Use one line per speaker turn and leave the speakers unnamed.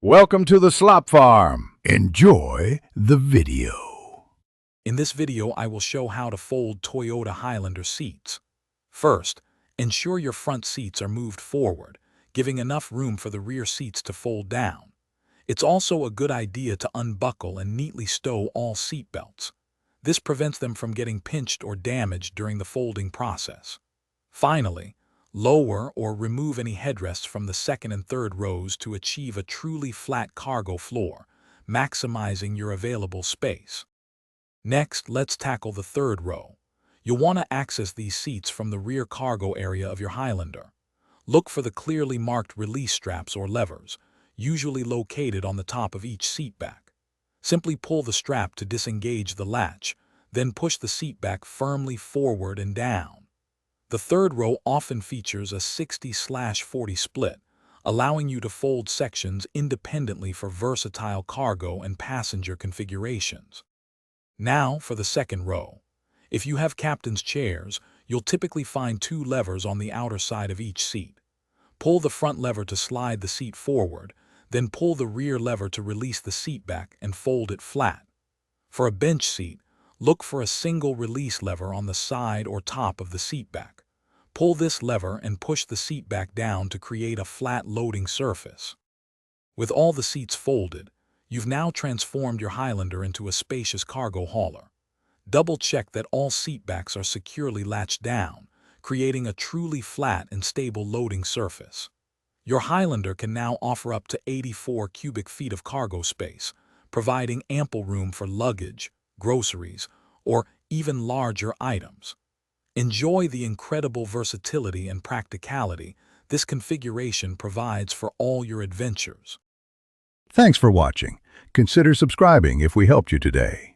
Welcome to the Slop Farm. Enjoy the video.
In this video, I will show how to fold Toyota Highlander seats. First, ensure your front seats are moved forward, giving enough room for the rear seats to fold down. It's also a good idea to unbuckle and neatly stow all seat belts. This prevents them from getting pinched or damaged during the folding process. Finally, lower or remove any headrests from the second and third rows to achieve a truly flat cargo floor, maximizing your available space. Next, let's tackle the third row. You'll want to access these seats from the rear cargo area of your Highlander. Look for the clearly marked release straps or levers, usually located on the top of each seat back. Simply pull the strap to disengage the latch, then push the seat back firmly forward and down. The third row often features a 60/40 split, allowing you to fold sections independently for versatile cargo and passenger configurations. Now for the second row. If you have captain's chairs, you'll typically find two levers on the outer side of each seat. Pull the front lever to slide the seat forward, then pull the rear lever to release the seat back and fold it flat. For a bench seat, look for a single release lever on the side or top of the seat back. Pull this lever and push the seat back down to create a flat loading surface. With all the seats folded, you've now transformed your Highlander into a spacious cargo hauler. Double-check that all seat backs are securely latched down, creating a truly flat and stable loading surface. Your Highlander can now offer up to 84 cubic feet of cargo space, providing ample room for luggage, groceries, or even larger items. Enjoy the incredible versatility and practicality this configuration provides for all your adventures.
Thanks for watching. Consider subscribing if we helped you today.